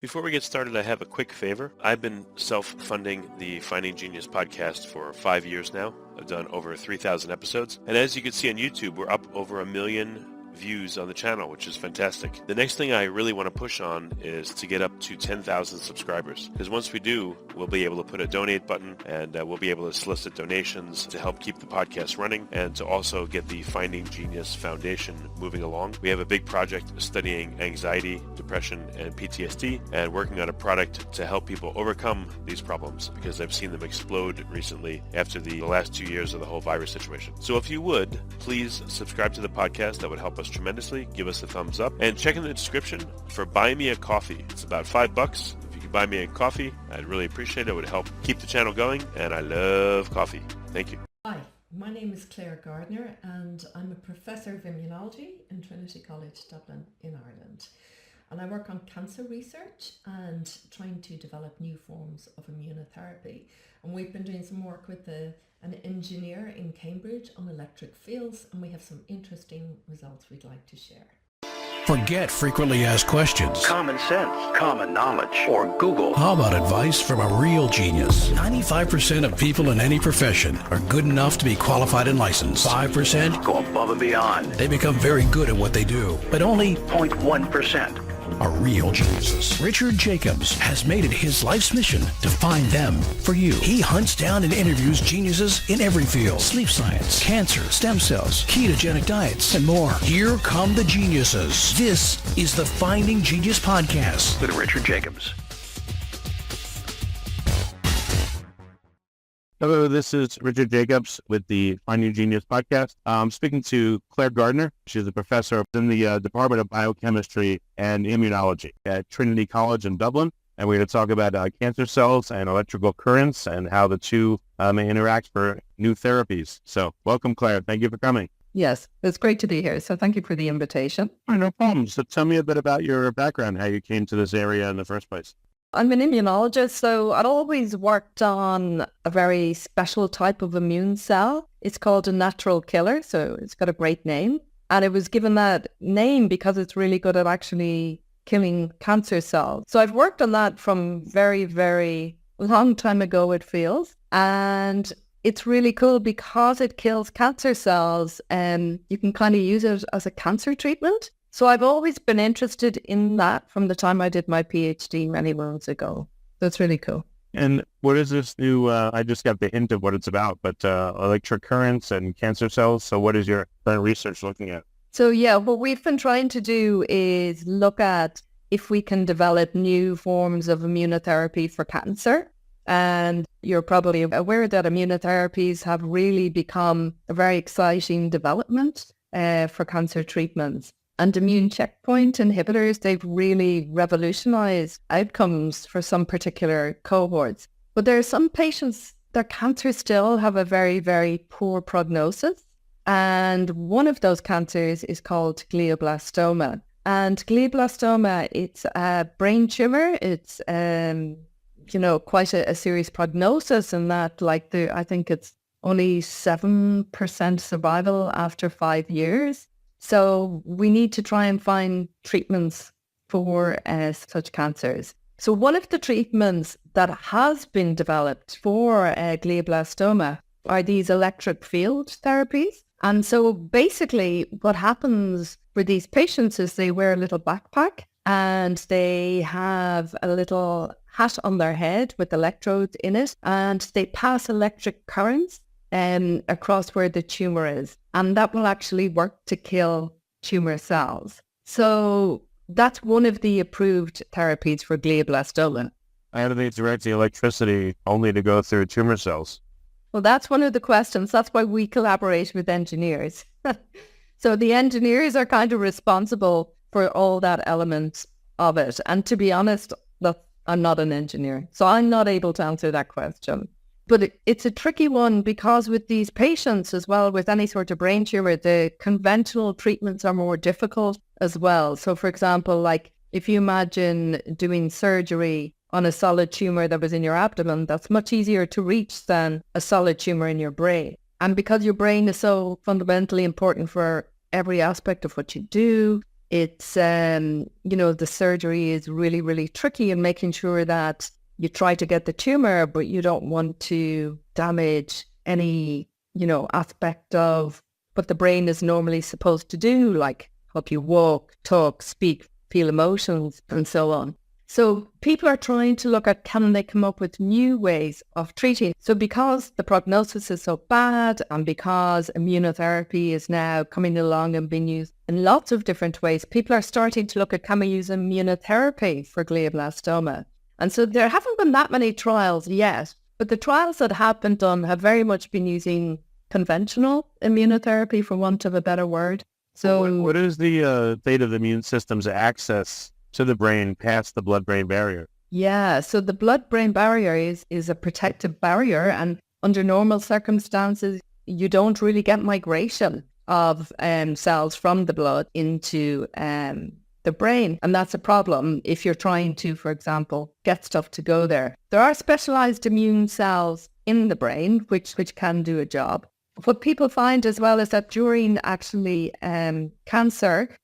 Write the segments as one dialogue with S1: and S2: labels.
S1: Before we get started, I have a quick favor. I've been self-funding the Finding Genius podcast for 5 years now. I've done over 3,000 episodes. And as you can see on YouTube, we're up over 1 million views on the channel, which is fantastic. The next thing I really want to push on is to get up to 10,000 subscribers. Because once we do, we'll be able to put a donate button and we'll be able to solicit donations to help keep the podcast running and to also get the Finding Genius Foundation moving along. We have a big project studying anxiety, depression, and PTSD and working on a product to help people overcome these problems because I've seen them explode recently after the last 2 years of the whole virus situation. So if you would, please subscribe to the podcast. That would help us tremendously. Give us a thumbs up and check in the description for Buy Me a Coffee. It's about $5. If you could buy me a coffee, I'd really appreciate it. It would help keep the channel going, and I love coffee. Thank you.
S2: Hi, my name is Clair Gardiner and I'm a professor of immunology in Trinity College Dublin in Ireland. And I work on cancer research and trying to develop new forms of immunotherapy. And we've been doing some work with an engineer in Cambridge on electric fields, and we have some interesting results we'd like to share.
S3: Forget frequently asked questions.
S4: Common sense, common knowledge, or Google.
S3: How about advice from a real genius? 95% of people in any profession are good enough to be qualified and licensed. 5%
S4: Go above and beyond.
S3: they become very good at what they do, but only
S4: 0.1%.
S3: are real geniuses. Richard Jacobs has made it his life's mission to find them for you. He hunts down and interviews geniuses in every field: sleep science, cancer, stem cells, ketogenic diets, and more. Here come the geniuses. This is the Finding Genius Podcast.
S4: With Richard Jacobs.
S5: Hello, this is Richard Jacobs with the Finding Genius podcast. I'm speaking to Clair Gardiner. She's a professor in the Department of Biochemistry and Immunology at Trinity College in Dublin. And we're going to talk about cancer cells and electrical currents and how the two may interact for new therapies. So welcome, Clair. Thank you for coming.
S2: Yes, it's great to be here. So thank you for the invitation.
S5: All right, no problem. So tell me a bit about your background, how you came to this area in the first place.
S2: I'm an immunologist, so I'd always worked on a very special type of immune cell. It's called a natural killer, so it's got a great name. And it was given that name because it's really good at actually killing cancer cells. So I've worked on that from very, very long time ago, it feels. And it's really cool because it kills cancer cells and you can kind of use it as a cancer treatment. So I've always been interested in that from the time I did my PhD many months ago. That's really cool.
S5: And what is this new, I just got the hint of what it's about, but electric currents and cancer cells. So what is your current research looking at?
S2: So yeah, what we've been trying to do is look at if we can develop new forms of immunotherapy for cancer. And you're probably aware that immunotherapies have really become a very exciting development for cancer treatments. And immune checkpoint inhibitors, they've really revolutionized outcomes for some particular cohorts. But there are some patients, their cancer still have a very, very poor prognosis. And one of those cancers is called glioblastoma. And glioblastoma, it's a brain tumor. It's, quite a serious prognosis in that, I think it's only 7% survival after 5 years. So we need to try and find treatments for such cancers. So one of the treatments that has been developed for glioblastoma are these electric field therapies. And so basically what happens for these patients is they wear a little backpack and they have a little hat on their head with electrodes in it, and they pass electric currents across where the tumor is. And that will actually work to kill tumor cells. So that's one of the approved therapies for glioblastoma.
S5: How do they direct the electricity only to go through tumor cells?
S2: Well, that's one of the questions. That's why we collaborate with engineers. So the engineers are kind of responsible for all that element of it. And to be honest, I'm not an engineer, so I'm not able to answer that question. But it's a tricky one because with these patients as well, with any sort of brain tumor, the conventional treatments are more difficult as well. So for example, like if you imagine doing surgery on a solid tumor that was in your abdomen, that's much easier to reach than a solid tumor in your brain. And because your brain is so fundamentally important for every aspect of what you do, It's, the surgery is really, really tricky in making sure that you try to get the tumor, but you don't want to damage any, aspect of what the brain is normally supposed to do, like help you walk, talk, speak, feel emotions, and so on. So people are trying to look at, can they come up with new ways of treating? So because the prognosis is so bad and because immunotherapy is now coming along and being used in lots of different ways, people are starting to look at, can we use immunotherapy for glioblastoma? And so there haven't been that many trials yet, but the trials that have been done have very much been using conventional immunotherapy, for want of a better word. So
S5: what is the fate of the immune system's access to the brain past the blood-brain barrier?
S2: Yeah, so the blood-brain barrier is a protective barrier, and under normal circumstances, you don't really get migration of cells from the blood into the brain. And that's a problem if you're trying to, for example, get stuff to go there. There are specialized immune cells in the brain which can do a job. What people find as well is that during actually cancer,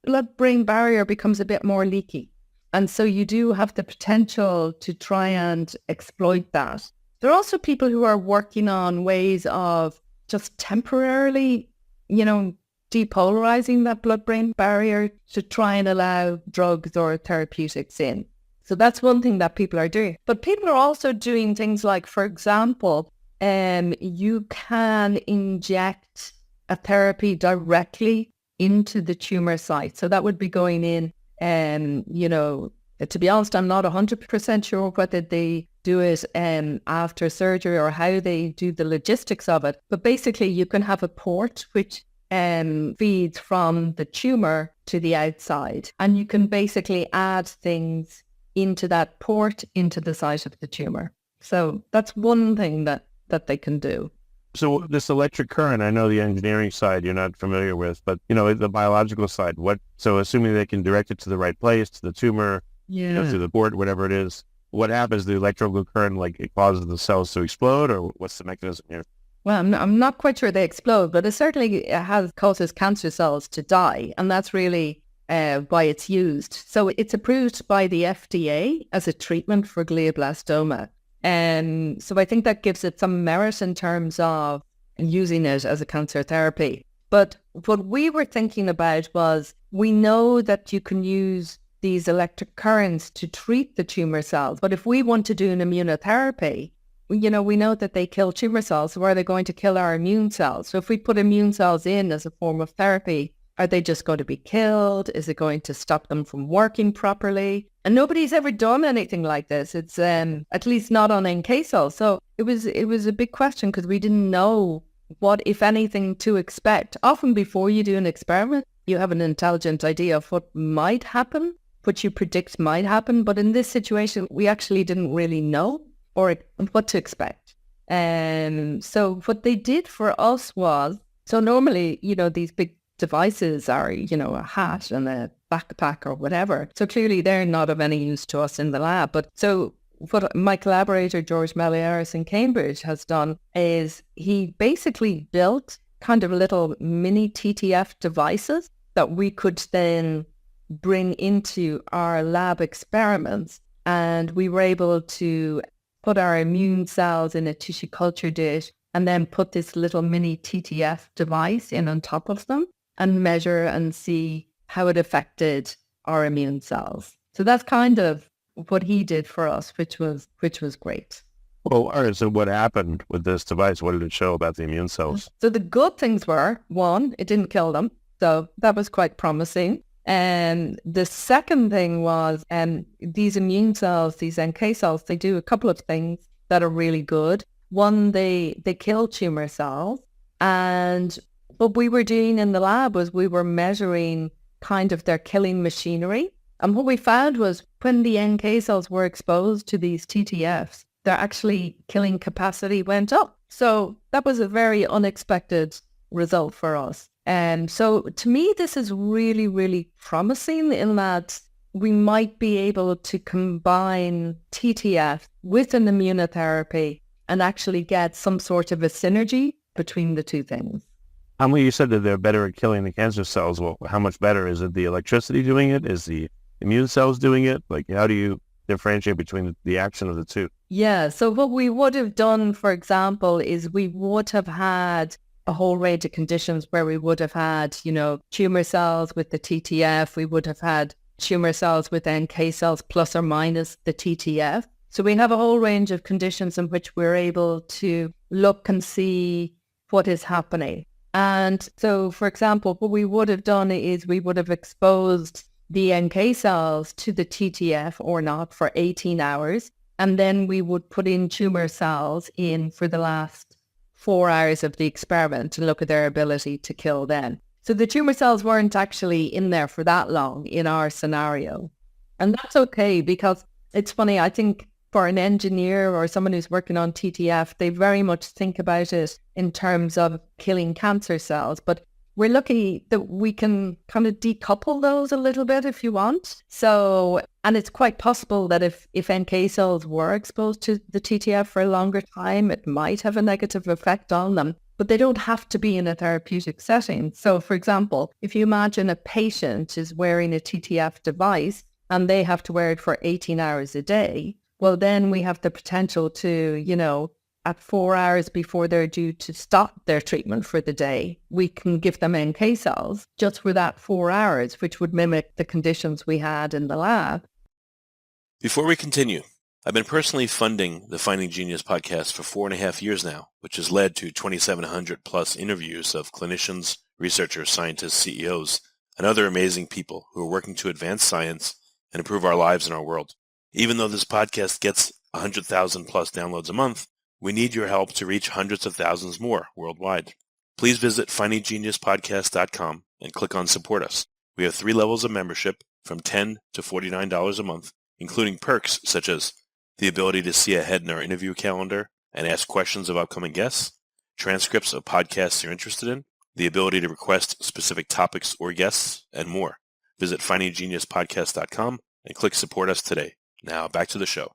S2: blood-brain barrier becomes a bit more leaky. And so you do have the potential to try and exploit that. There are also people who are working on ways of just temporarily, depolarizing that blood-brain barrier to try and allow drugs or therapeutics in. So that's one thing that people are doing. But people are also doing things like, for example, you can inject a therapy directly into the tumor site. So that would be going in, to be honest, I'm not 100% sure whether they do it after surgery or how they do the logistics of it. But basically, you can have a port which feeds from the tumor to the outside. And you can basically add things into that port, into the site of the tumor. So that's one thing that they can do.
S5: So this electric current, I know the engineering side you're not familiar with, but the biological side, so assuming they can direct it to the right place, to the tumor, to the port, whatever it is, what happens? The electrical current, it causes the cells to explode, or what's the mechanism here?
S2: Well, I'm not quite sure they explode, but it certainly causes cancer cells to die. And that's really why it's used. So it's approved by the FDA as a treatment for glioblastoma. So I think that gives it some merit in terms of using it as a cancer therapy. But what we were thinking about was, we know that you can use these electric currents to treat the tumor cells. But if we want to do an immunotherapy, we know that they kill tumor cells. So are they going to kill our immune cells? So if we put immune cells in as a form of therapy, are they just going to be killed? Is it going to stop them from working properly? And nobody's ever done anything like this. It's at least not on NK cells. So it was a big question because we didn't know what, if anything, to expect. Often before you do an experiment, you have an intelligent idea of what might happen, what you predict might happen. But in this situation, we actually didn't really know or what to expect. So what they did for us was, so normally, these big devices are, a hat and a backpack or whatever. So clearly they're not of any use to us in the lab. But so what my collaborator, George Meliaris in Cambridge, has done is he basically built kind of little mini TTF devices that we could then bring into our lab experiments. And we were able to put our immune cells in a tissue culture dish and then put this little mini TTF device in on top of them and measure and see how it affected our immune cells. So that's kind of what he did for us, which was great.
S5: Well, all right, so what happened with this device? What did it show about the immune cells?
S2: So the good things were, one, it didn't kill them. So that was quite promising. And the second thing was these immune cells, these NK cells, they do a couple of things that are really good. One, they kill tumor cells. And what we were doing in the lab was we were measuring kind of their killing machinery. And what we found was when the NK cells were exposed to these TTFs, their actually killing capacity went up. So that was a very unexpected result for us. And so to me, this is really, really promising in that we might be able to combine TTF with an immunotherapy and actually get some sort of a synergy between the two things.
S5: How many you said that they're better at killing the cancer cells? Well, how much better? Is it the electricity doing it? Is the immune cells doing it? Like, how do you differentiate between the action of the two?
S2: Yeah, so what we would have done, for example, is we would have had a whole range of conditions where we would have had, tumor cells with the TTF. We would have had tumor cells with NK cells plus or minus the TTF. So we have a whole range of conditions in which we're able to look and see what is happening. And so, for example, what we would have done is we would have exposed the NK cells to the TTF or not for 18 hours. And then we would put in tumor cells in for the last 4 hours of the experiment to look at their ability to kill then. So the tumor cells weren't actually in there for that long in our scenario. And that's okay, because it's funny, I think for an engineer or someone who's working on TTF, they very much think about it in terms of killing cancer cells. But we're lucky that we can kind of decouple those a little bit if you want. So, and it's quite possible that if NK cells were exposed to the TTF for a longer time, it might have a negative effect on them, but they don't have to be in a therapeutic setting. So, for example, if you imagine a patient is wearing a TTF device and they have to wear it for 18 hours a day, well, then we have the potential to, at 4 hours before they're due to stop their treatment for the day, we can give them NK cells just for that 4 hours, which would mimic the conditions we had in the lab.
S1: Before we continue, I've been personally funding the Finding Genius podcast for 4.5 years now, which has led to 2,700 plus interviews of clinicians, researchers, scientists, CEOs, and other amazing people who are working to advance science and improve our lives and our world. Even though this podcast gets 100,000 plus downloads a month, we need your help to reach hundreds of thousands more worldwide. Please visit findinggeniuspodcast.com and click on Support Us. We have 3 levels of membership from $10 to $49 a month, including perks such as the ability to see ahead in our interview calendar and ask questions of upcoming guests, transcripts of podcasts you're interested in, the ability to request specific topics or guests, and more. Visit findinggeniuspodcast.com and click Support Us today. Now back to the show.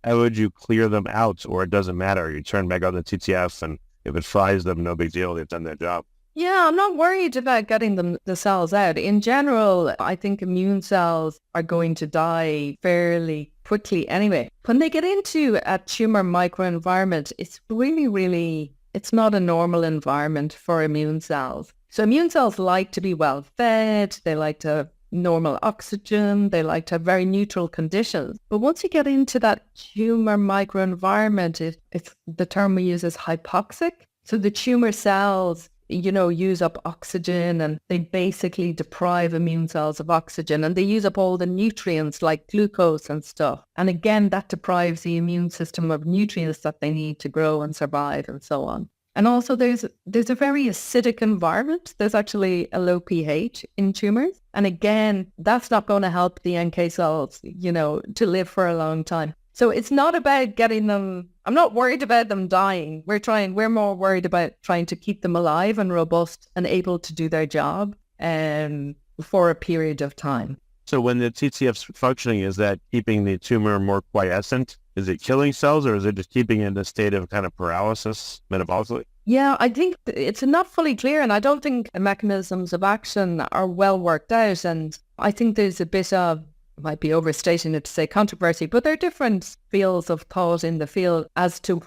S5: How would you clear them out, or it doesn't matter? You turn back on the TTF, and if it fries them, no big deal. They've done their job.
S2: Yeah, I'm not worried about getting the cells out. In general, I think immune cells are going to die fairly quickly anyway. When they get into a tumor microenvironment, it's really, it's not a normal environment for immune cells. So immune cells like to be well fed. They like to have normal oxygen. They like to have very neutral conditions. But once you get into that tumor microenvironment, it's the term we use is hypoxic. So the tumor cells, use up oxygen, and they basically deprive immune cells of oxygen, and they use up all the nutrients like glucose and stuff. And again, that deprives the immune system of nutrients that they need to grow and survive and so on. And also there's a very acidic environment. There's actually a low pH in tumors. And again, that's not going to help the NK cells, to live for a long time. So it's not about getting them, I'm not worried about them dying. We're more worried about trying to keep them alive and robust and able to do their job for a period of time.
S5: So when the TTF's functioning, is that keeping the tumor more quiescent? Is it killing cells, or is it just keeping it in a state of kind of paralysis metabolically?
S2: Yeah, I think it's not fully clear, and I don't think the mechanisms of action are well worked out. And I think there's a bit of, might be overstating it to say controversy, but there are different fields of thought in the field as to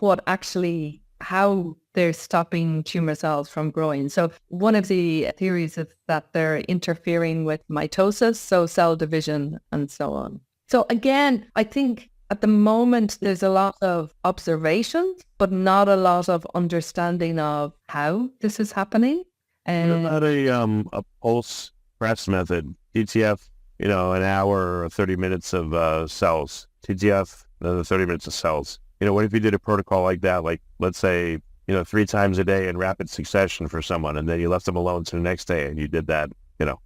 S2: how they're stopping tumor cells from growing. So one of the theories is that they're interfering with mitosis, so cell division and so on. So again, I think at the moment, there's a lot of observations, but not a lot of understanding of how this is happening.
S5: What about a pulse press method? TTF, an hour or 30 minutes of cells. TTF, another 30 minutes of cells. What if you did a protocol like that, like let's say, 3 times a day in rapid succession for someone, and then you left them alone to the next day and you did that,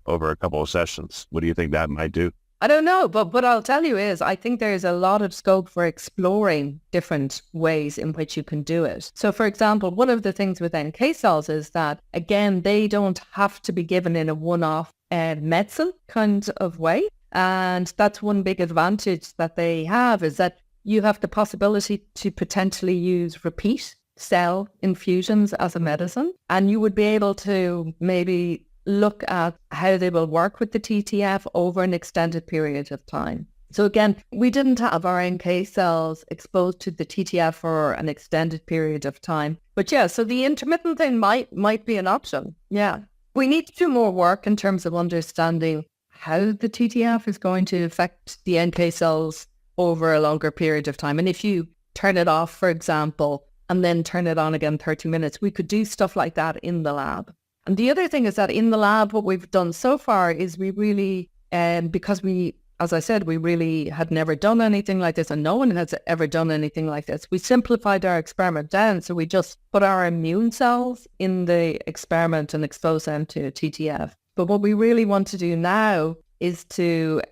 S5: over a couple of sessions? What do you think that might do?
S2: I don't know, but what I'll tell you is I think there's a lot of scope for exploring different ways in which you can do it. So, for example, one of the things with NK cells is that, again, they don't have to be given in a one-off medicine kind of way. And that's one big advantage that they have, is that you have the possibility to potentially use repeat cell infusions as a medicine, and you would be able to maybe look at how they will work with the TTF over an extended period of time. So again, we didn't have our NK cells exposed to the TTF for an extended period of time. But yeah, so the intermittent thing might be an option. Yeah. We need to do more work in terms of understanding how the TTF is going to affect the NK cells over a longer period of time. And if you turn it off, for example, and then turn it on again 30 minutes, we could do stuff like that in the lab. And the other thing is that in the lab, what we've done so far is we really, because we, as I said, we really had never done anything like this, and no one has ever done anything like this. We simplified our experiment down. So we just put our immune cells in the experiment and expose them to TTF. But what we really want to do now is to,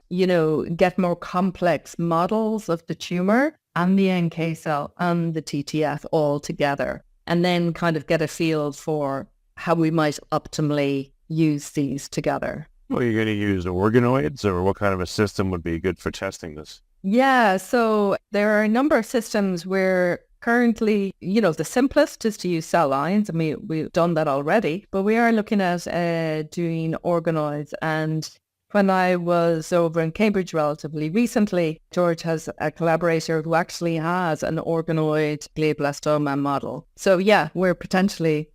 S2: get more complex models of the tumor and the NK cell and the TTF all together, and then kind of get a feel for how we might optimally use these together.
S5: Well, you're going to use organoids, or what kind of a system would be good for testing this?
S2: Yeah, so there are a number of systems where currently, the simplest is to use cell lines. I mean, we've done that already, but we are looking at doing organoids. And when I was over in Cambridge relatively recently, George has a collaborator who actually has an organoid glioblastoma model. So yeah, we're potentially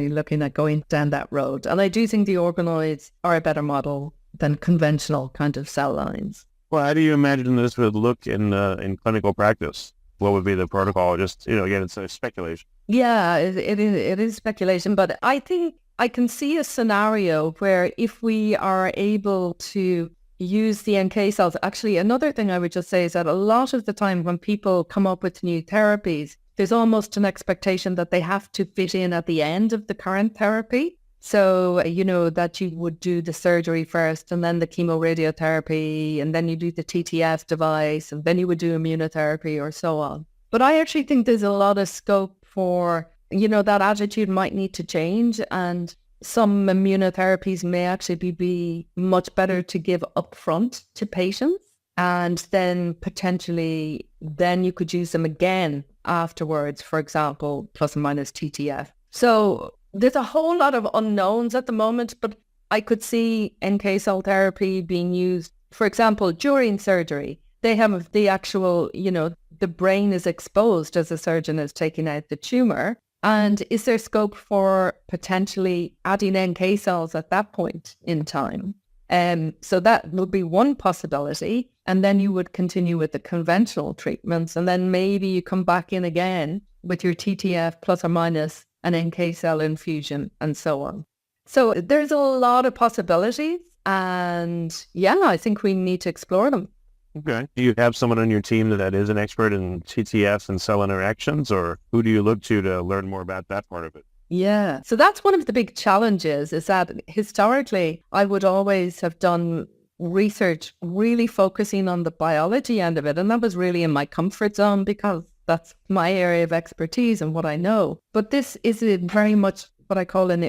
S2: looking at going down that road. And I do think the organoids are a better model than conventional kind of cell lines.
S5: Well, how do you imagine this would look in clinical practice? What would be the protocol? Just, again, it's a speculation.
S2: Yeah, it is speculation, but I think I can see a scenario where if we are able to use the NK cells, actually another thing I would just say is that a lot of the time when people come up with new therapies, there's almost an expectation that they have to fit in at the end of the current therapy. So, that you would do the surgery first and then the chemoradiotherapy, and then you do the TTF device, and then you would do immunotherapy or so on. But I actually think there's a lot of scope for, that attitude might need to change, and some immunotherapies may actually be much better to give upfront to patients, and then potentially then you could use them again afterwards, for example, plus or minus TTF. So there's a whole lot of unknowns at the moment, but I could see NK cell therapy being used, for example, during surgery. They have the actual, the brain is exposed as a surgeon is taking out the tumor. And is there scope for potentially adding NK cells at that point in time? So that would be one possibility. And then you would continue with the conventional treatments. And then maybe you come back in again with your TTF plus or minus an NK cell infusion and so on. So there's a lot of possibilities. And yeah, I think we need to explore them.
S5: Okay. Do you have someone on your team that is an expert in TTF and cell interactions, or who do you look to learn more about that part of it?
S2: Yeah. So that's one of the big challenges, is that historically I would always have done research really focusing on the biology end of it. And that was really in my comfort zone because that's my area of expertise and what I know. But this is very much what I call an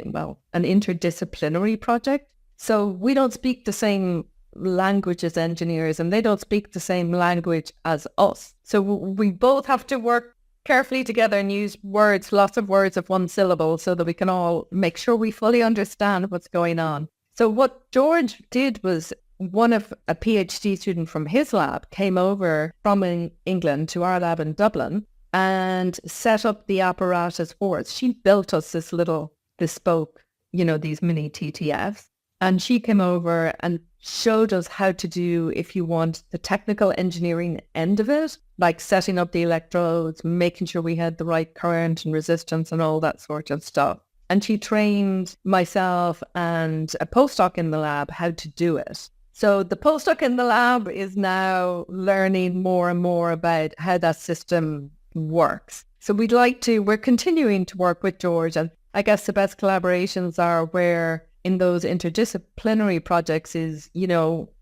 S2: interdisciplinary project. So we don't speak the same language as engineers, and they don't speak the same language as us. So we both have to work carefully together and use lots of words of one syllable, so that we can all make sure we fully understand what's going on. So what George did was, a PhD student from his lab came over from England to our lab in Dublin and set up the apparatus for us. She built us this little bespoke, these mini TTFs. And she came over and showed us how to do, if you want, the technical engineering end of it, like setting up the electrodes, making sure we had the right current and resistance and all that sort of stuff. And she trained myself and a postdoc in the lab how to do it. So the postdoc in the lab is now learning more and more about how that system works. So we're continuing to work with George. And I guess the best collaborations are where in those interdisciplinary projects is,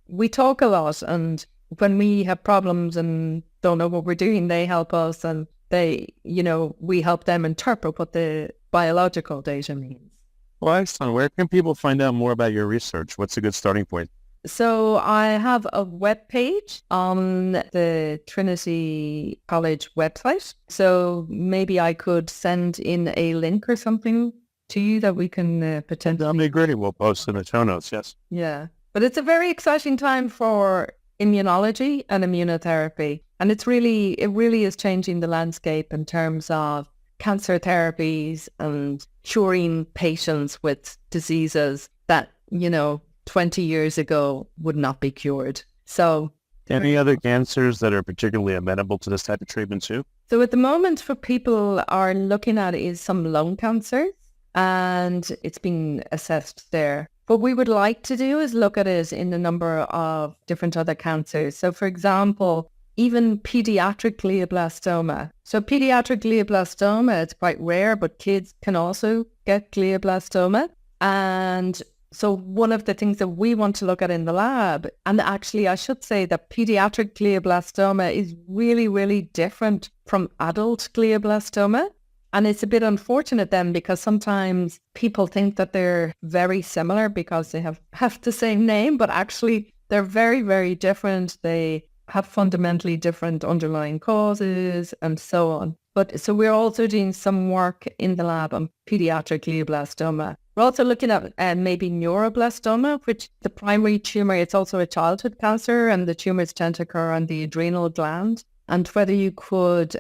S2: we talk a lot, and when we have problems and don't know what we're doing, they help us, and we help them interpret what the biological data means.
S5: Well, excellent. Where can people find out more about your research? What's a good starting point?
S2: So I have a web page on the Trinity College website. So maybe I could send in a link or something to you that we can potentially...
S5: That'll be great. We'll post in the show notes, yes.
S2: Yeah. But it's a very exciting time for immunology and immunotherapy. And it really is changing the landscape in terms of cancer therapies and curing patients with diseases that, 20 years ago would not be cured. So
S5: any other cancers that are particularly amenable to this type of treatment too?
S2: So at the moment, what people are looking at is some lung cancers, and it's being assessed there. What we would like to do is look at it in a number of different other cancers. So for example, even pediatric glioblastoma. So pediatric glioblastoma, it's quite rare, but kids can also get glioblastoma. And so one of the things that we want to look at in the lab, and actually I should say that pediatric glioblastoma is really, really different from adult glioblastoma. And it's a bit unfortunate then because sometimes people think that they're very similar because they have the same name, but actually they're very, very different. They have fundamentally different underlying causes and so on. But so we're also doing some work in the lab on pediatric glioblastoma. We're also looking at maybe neuroblastoma, which the primary tumor, it's also a childhood cancer, and the tumors tend to occur on the adrenal gland, and whether you could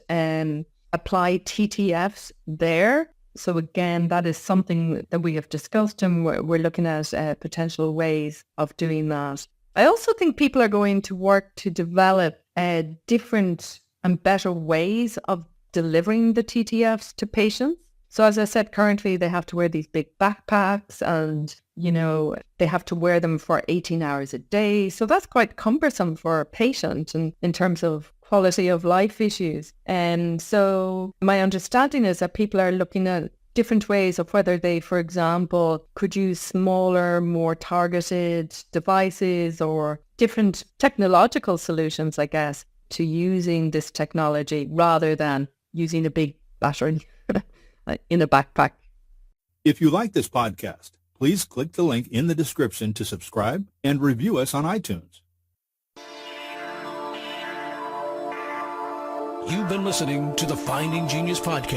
S2: apply TTFs there. So again, that is something that we have discussed, and we're looking at potential ways of doing that. I also think people are going to work to develop different and better ways of delivering the TTFs to patients. So as I said, currently they have to wear these big backpacks and, they have to wear them for 18 hours a day. So that's quite cumbersome for a patient and in terms of quality of life issues. And so my understanding is that people are looking at different ways of whether they, for example, could use smaller, more targeted devices or different technological solutions, I guess, to using this technology rather than using a big battery in a backpack.
S6: If you like this podcast, please click the link in the description to subscribe and review us on iTunes.
S3: You've been listening to the Finding Genius podcast.